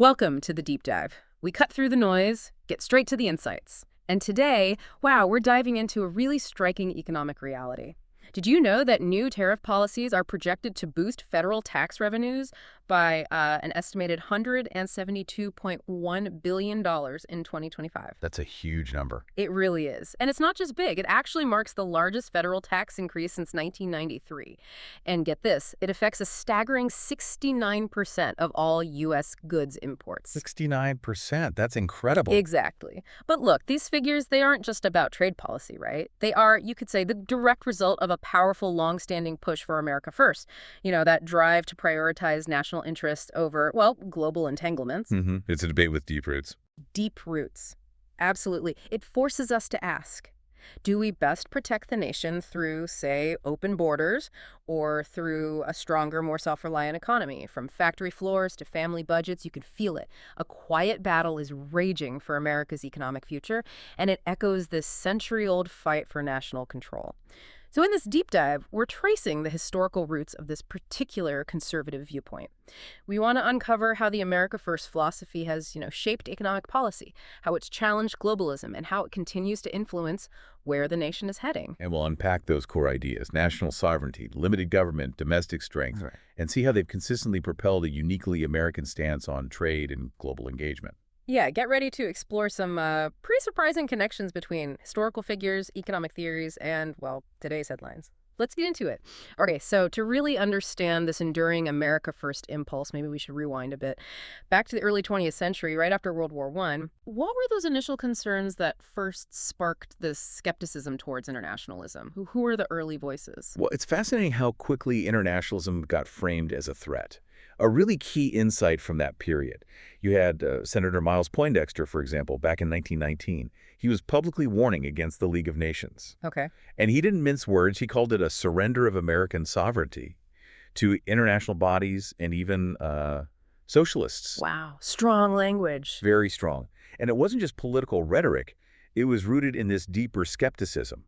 Welcome to the deep dive. We cut through the noise, get straight to the insights. And today, wow, we're diving into a really striking economic reality. Did you know that new tariff policies are projected to boost federal tax revenues by an estimated $172.1 billion in 2025? That's a huge number. It really is. And it's not just big. It actually marks the largest federal tax increase since 1993. And get this, it affects a staggering 69% of all U.S. goods imports. 69%. That's incredible. Exactly. But look, these figures, they aren't just about trade policy, right? They are, you could say, the direct result of a powerful, long-standing push for America first. You know, that drive to prioritize national interests over, well, global entanglements. It's a debate with deep roots. Deep roots. Absolutely. It forces us to ask, do we best protect the nation through, say, open borders or through a stronger, more self-reliant economy? From factory floors to family budgets, you can feel it. A quiet battle is raging for America's economic future, and it echoes this century-old fight for national control. So in this deep dive, we're tracing the historical roots of this particular conservative viewpoint. We want to uncover how the America First philosophy has, shaped economic policy, how it's challenged globalism, and how it continues to influence where the nation is heading. And we'll unpack those core ideas: national sovereignty, limited government, domestic strength, and see how they've consistently propelled a uniquely American stance on trade and global engagement. Yeah, get ready to explore some pretty surprising connections between historical figures, economic theories, and, well, today's headlines. Let's get into it. Okay, so to really understand this enduring America First impulse, maybe we should rewind a bit. Back to the early 20th century, right after World War I, what were those initial concerns that first sparked this skepticism towards internationalism? Who were the early voices? Well, it's fascinating how quickly internationalism got framed as a threat. A really key insight from that period. You had Senator Miles Poindexter, for example, back in 1919. He was publicly warning against the League of Nations. Okay. And he didn't mince words. He called it a surrender of American sovereignty to international bodies and even socialists. Wow. Strong language. Very strong. And it wasn't just political rhetoric. It was rooted in this deeper skepticism.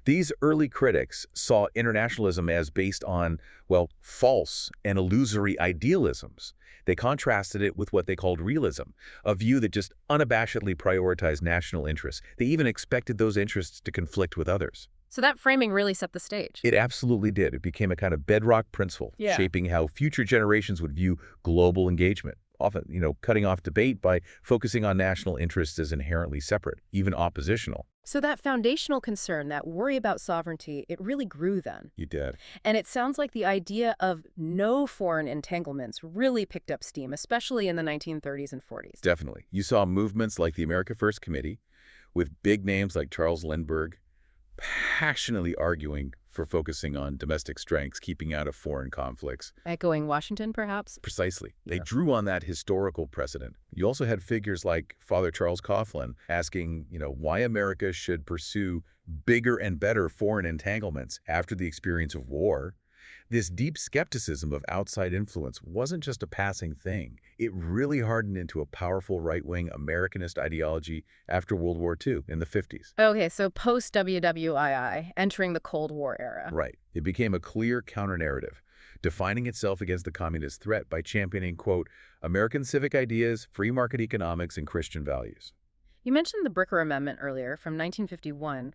These early critics saw internationalism as based on, well, false and illusory idealisms. They contrasted it with what they called realism, a view that just unabashedly prioritized national interests. They even expected those interests to conflict with others. So that framing really set the stage. It absolutely did. It became a kind of bedrock principle, shaping how future generations would view global engagement. Often, cutting off debate by focusing on national interests as inherently separate, even oppositional. So that foundational concern, that worry about sovereignty, it really grew then. You did. And it sounds like the idea of no foreign entanglements really picked up steam, especially in the 1930s and 40s. Definitely. You saw movements like the America First Committee, with big names like Charles Lindbergh, passionately arguing for focusing on domestic strengths, keeping out of foreign conflicts. Echoing Washington, perhaps? Precisely. They drew on that historical precedent. You also had figures like Father Charles Coughlin asking, why America should pursue bigger and better foreign entanglements after the experience of war. This deep skepticism of outside influence wasn't just a passing thing. It really hardened into a powerful right-wing Americanist ideology after World War II in the 50s. Okay, so post-WWII, entering the Cold War era. Right. It became a clear counter-narrative, defining itself against the communist threat by championing, quote, American civic ideas, free market economics, and Christian values. You mentioned the Bricker Amendment earlier from 1951.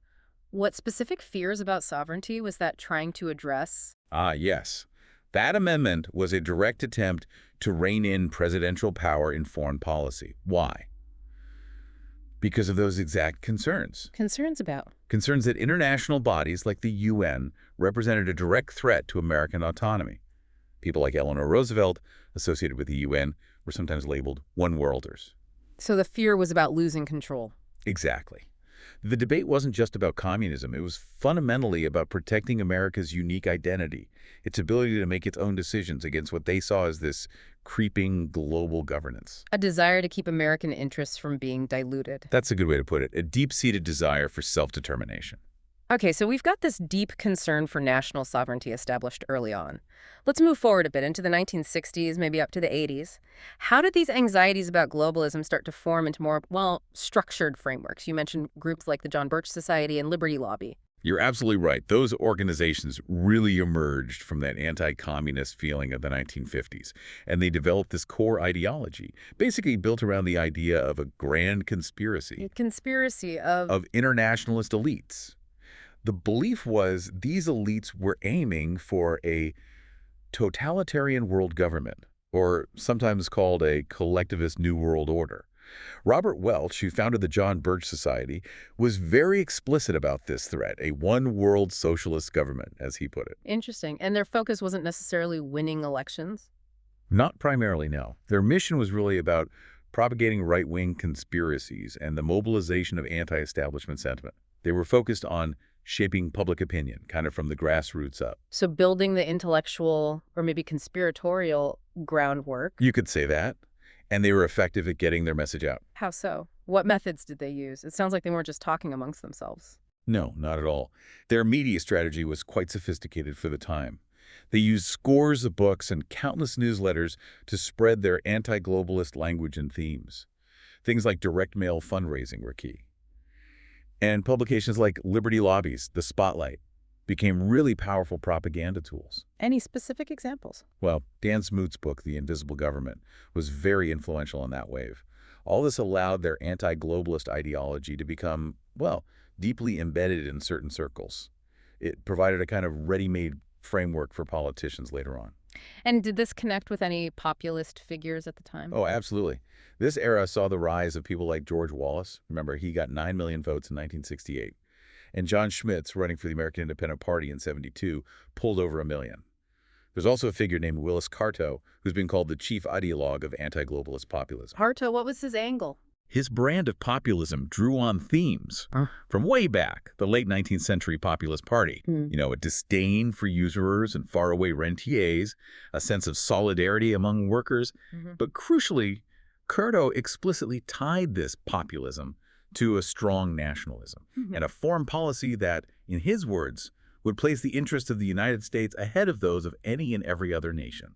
What specific fears about sovereignty was that trying to address? Yes. That amendment was a direct attempt to rein in presidential power in foreign policy. Why? Because of those exact concerns. Concerns about? Concerns that international bodies like the UN represented a direct threat to American autonomy. People like Eleanor Roosevelt, associated with the UN, were sometimes labeled one-worlders. So the fear was about losing control. Exactly. The debate wasn't just about communism. It was fundamentally about protecting America's unique identity, its ability to make its own decisions against what they saw as this creeping global governance. A desire to keep American interests from being diluted. That's a good way to put it. A deep-seated desire for self-determination. Okay, so we've got this deep concern for national sovereignty established early on. Let's move forward a bit into the 1960s, maybe up to the 80s. How did these anxieties about globalism start to form into more, well, structured frameworks? You mentioned groups like the John Birch Society and Liberty Lobby. You're absolutely right. Those organizations really emerged from that anti-communist feeling of the 1950s, and they developed this core ideology, basically built around the idea of a grand A conspiracy conspiracy of of internationalist elites. The belief was these elites were aiming for a totalitarian world government, or sometimes called a collectivist New World Order. Robert Welch, who founded the John Birch Society, was very explicit about this threat, a one-world socialist government, as he put it. interesting. And their focus wasn't necessarily winning elections. Not primarily, no. Their mission was really about propagating right-wing conspiracies and the mobilization of anti-establishment sentiment. They were focused on shaping public opinion, kind of from the grassroots up. So building the intellectual or maybe conspiratorial groundwork. You could say that. And they were effective at getting their message out. How so? What methods did they use? It sounds like they weren't just talking amongst themselves. No, not at all. Their media strategy was quite sophisticated for the time. They used scores of books and countless newsletters to spread their anti-globalist language and themes. Things like direct mail fundraising were key. And publications like Liberty Lobby's The Spotlight became really powerful propaganda tools. Any specific examples? Well, Dan Smoot's book, The Invisible Government, was very influential in that wave. All this allowed their anti-globalist ideology to become, well, deeply embedded in certain circles. It provided a kind of ready-made framework for politicians later on. And did this connect with any populist figures at the time? Oh, absolutely. This era saw the rise of people like George Wallace. Remember, he got 9 million votes in 1968. And John Schmitz, running for the American Independent Party in '72, pulled over 1 million. There's also a figure named Willis Carto, who's been called the chief ideologue of anti-globalist populism. Harto, what was his angle? His brand of populism drew on themes from way back, the late 19th century Populist Party. You know, a disdain for usurers and faraway rentiers, a sense of solidarity among workers. But crucially, Curto explicitly tied this populism to a strong nationalism and a foreign policy that, in his words, would place the interests of the United States ahead of those of any and every other nation.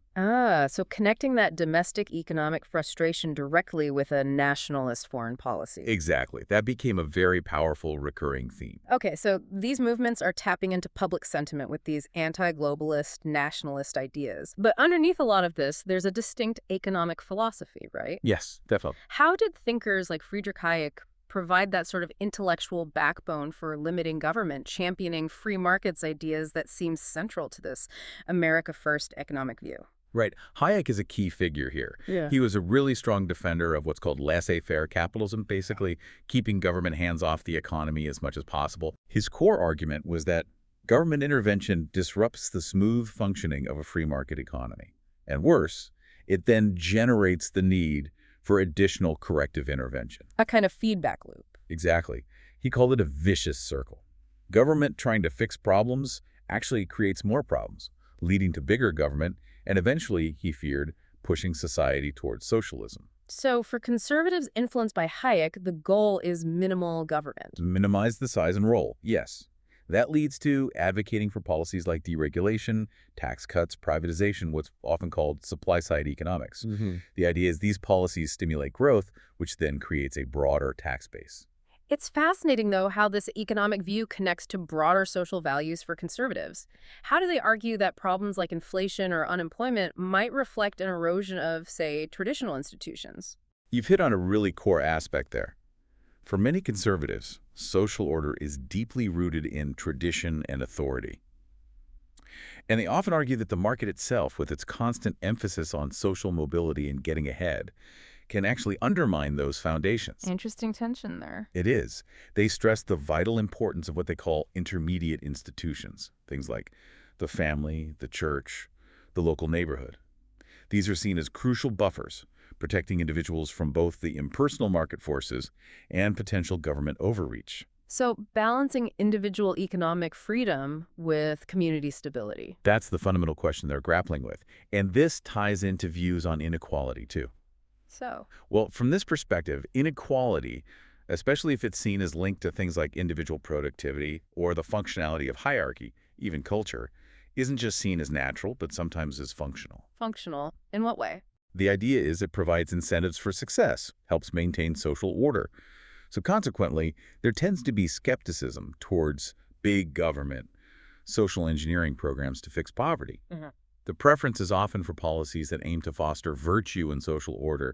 So connecting that domestic economic frustration directly with a nationalist foreign policy. Exactly. That became a very powerful recurring theme. Okay, so these movements are tapping into public sentiment with these anti-globalist, nationalist ideas. But underneath a lot of this, there's a distinct economic philosophy, right? Yes, definitely. How did thinkers like Friedrich Hayek provide that sort of intellectual backbone for limiting government, championing free markets ideas that seem central to this America First economic view? Right. Hayek is a key figure here. Yeah. He was a really strong defender of what's called laissez-faire capitalism, basically keeping government hands off the economy as much as possible. His core argument was that government intervention disrupts the smooth functioning of a free market economy. And worse, it then generates the need for additional corrective intervention. A kind of feedback loop. Exactly. He called it a vicious circle. Government trying to fix problems actually creates more problems, leading to bigger government and eventually, he feared, pushing society towards socialism. So for conservatives influenced by Hayek, the goal is minimal government. Minimize the size and role, yes. That leads to advocating for policies like deregulation, tax cuts, privatization, what's often called supply-side economics. The idea is these policies stimulate growth, which then creates a broader tax base. It's fascinating, though, how this economic view connects to broader social values for conservatives. How do they argue that problems like inflation or unemployment might reflect an erosion of, say, traditional institutions? You've hit on a really core aspect there. For many conservatives, social order is deeply rooted in tradition and authority. And they often argue that the market itself, with its constant emphasis on social mobility and getting ahead, can actually undermine those foundations. Interesting tension there. It is. They stress the vital importance of what they call intermediate institutions, things like the family, the church, the local neighborhood. These are seen as crucial buffers, protecting individuals from both the impersonal market forces and potential government overreach. So balancing individual economic freedom with community stability. That's the fundamental question they're grappling with. And this ties into views on inequality, too. So? Well, from this perspective, inequality, especially if it's seen as linked to things like individual productivity or the functionality of hierarchy, even culture, isn't just seen as natural, but sometimes as functional. Functional? In what way? The idea is it provides incentives for success, helps maintain social order. So consequently, there tends to be skepticism towards big government, social engineering programs to fix poverty. Mhm. The preference is often for policies that aim to foster virtue and social order,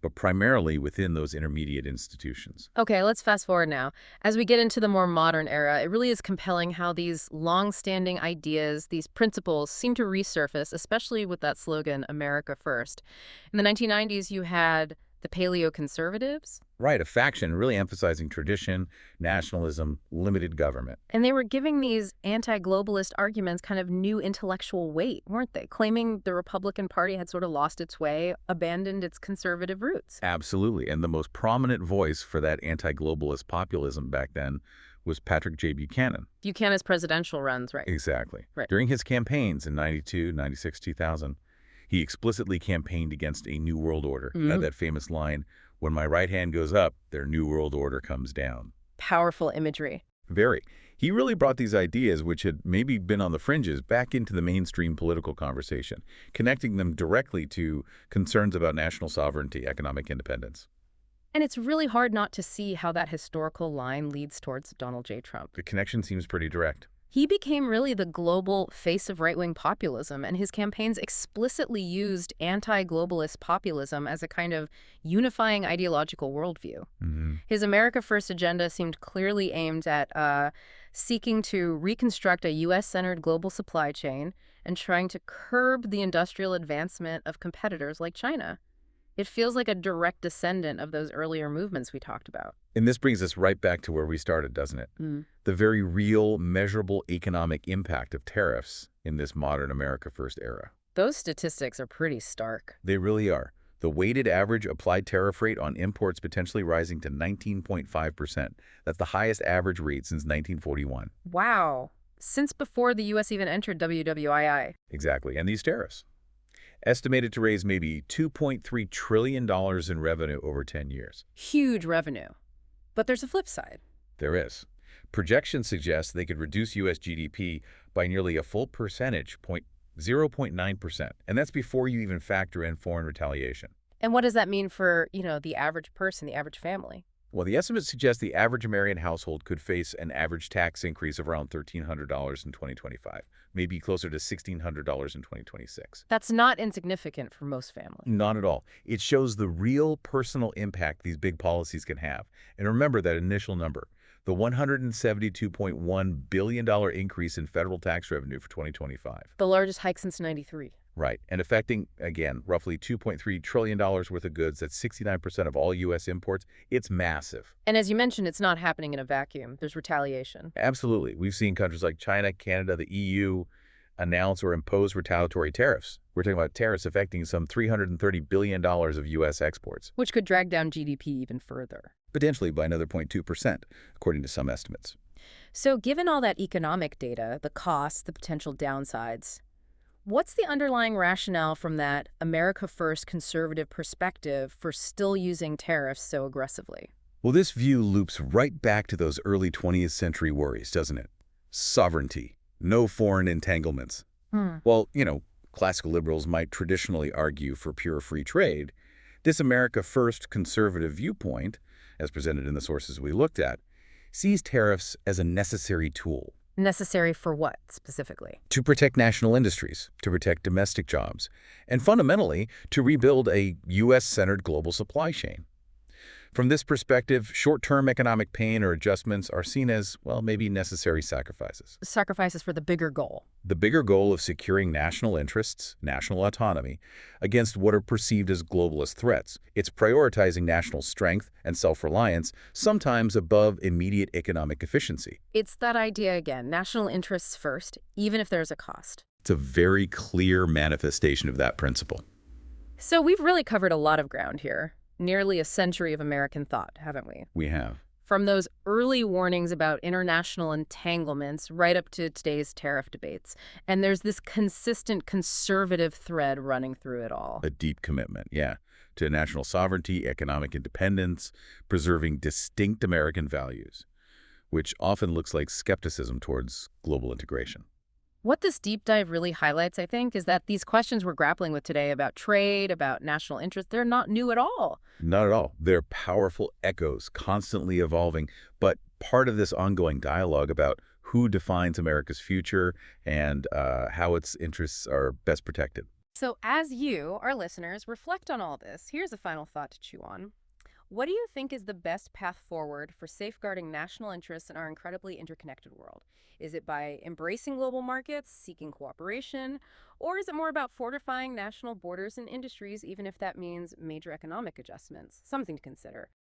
but primarily within those intermediate institutions. Okay, let's fast forward now. As we get into the more modern era, it really is compelling how these long-standing ideas, these principles, seem to resurface, especially with that slogan, America First. In the 1990s, you had the paleo-conservatives, Right, a faction really emphasizing tradition, nationalism, limited government. and they were giving these anti-globalist arguments kind of new intellectual weight, weren't they? Claiming the Republican Party had sort of lost its way, abandoned its conservative roots. Absolutely, and the most prominent voice for that anti-globalist populism back then was Patrick J. Buchanan. Buchanan's presidential runs, right? Exactly. Right. During his campaigns in 92, 96, 2000, he explicitly campaigned against a new world order. That famous line, "When my right hand goes up, their new world order comes down." Powerful imagery. Very. He really brought these ideas, which had maybe been on the fringes, back into the mainstream political conversation, connecting them directly to concerns about national sovereignty, economic independence. And it's really hard not to see how that historical line leads towards Donald J. Trump. The connection seems pretty direct. He became really the global face of right-wing populism, and his campaigns explicitly used anti-globalist populism as a kind of unifying ideological worldview. His America First agenda seemed clearly aimed at seeking to reconstruct a U.S.-centered global supply chain and trying to curb the industrial advancement of competitors like China. It feels like a direct descendant of those earlier movements we talked about. And this brings us right back to where we started, doesn't it? The very real, measurable economic impact of tariffs in this modern America First era. Those statistics are pretty stark. They really are. The weighted average applied tariff rate on imports potentially rising to 19.5%. That's the highest average rate since 1941. Wow. Since before the U.S. even entered WWII. Exactly. And these tariffs, estimated to raise maybe $2.3 trillion in revenue over 10 years. Huge revenue. But there's a flip side. There is. Projections suggest they could reduce U.S. GDP by nearly a full percentage point, 0.9%. And that's before you even factor in foreign retaliation. And what does that mean for, the average person, the average family? Well, the estimates suggest the average American household could face an average tax increase of around $1,300 in 2025, maybe closer to $1,600 in 2026. That's not insignificant for most families. Not at all. It shows the real personal impact these big policies can have. And remember that initial number, the $172.1 billion increase in federal tax revenue for 2025. The largest hike since '93. Right, and affecting, again, roughly $2.3 trillion worth of goods. That's 69% of all U.S. imports. It's massive. And as you mentioned, it's not happening in a vacuum. There's retaliation. Absolutely. We've seen countries like China, Canada, the EU announce or impose retaliatory tariffs. We're talking about tariffs affecting some $330 billion of U.S. exports. Which could drag down GDP even further. Potentially by another 0.2%, according to some estimates. So given all that economic data, the costs, the potential downsides, what's the underlying rationale from that America First conservative perspective for still using tariffs so aggressively? Well, this view loops right back to those early 20th century worries, doesn't it? Sovereignty, no foreign entanglements. Well, classical liberals might traditionally argue for pure free trade. This America First conservative viewpoint, as presented in the sources we looked at, sees tariffs as a necessary tool. Necessary for what, specifically? To protect national industries, to protect domestic jobs, and fundamentally, to rebuild a U.S.-centered global supply chain. From this perspective, short-term economic pain or adjustments are seen as, well, maybe necessary sacrifices. Sacrifices for the bigger goal. The bigger goal of securing national interests, national autonomy, against what are perceived as globalist threats. It's prioritizing national strength and self-reliance, sometimes above immediate economic efficiency. It's that idea again, national interests first, even if there's a cost. It's a very clear manifestation of that principle. So we've really covered a lot of ground here. Nearly a century of American thought, haven't we? We have. From those early warnings about international entanglements right up to today's tariff debates. And there's this consistent conservative thread running through it all. A deep commitment, yeah, to national sovereignty, economic independence, preserving distinct American values, which often looks like skepticism towards global integration. What this deep dive really highlights, I think, is that these questions we're grappling with today about trade, about national interest, they're not new at all. Not at all. They're powerful echoes, constantly evolving, but part of this ongoing dialogue about who defines America's future and how its interests are best protected. So as you, our listeners, reflect on all this, here's a final thought to chew on. What do you think is the best path forward for safeguarding national interests in our incredibly interconnected world? Is it by embracing global markets, seeking cooperation, or is it more about fortifying national borders and industries, even if that means major economic adjustments? Something to consider.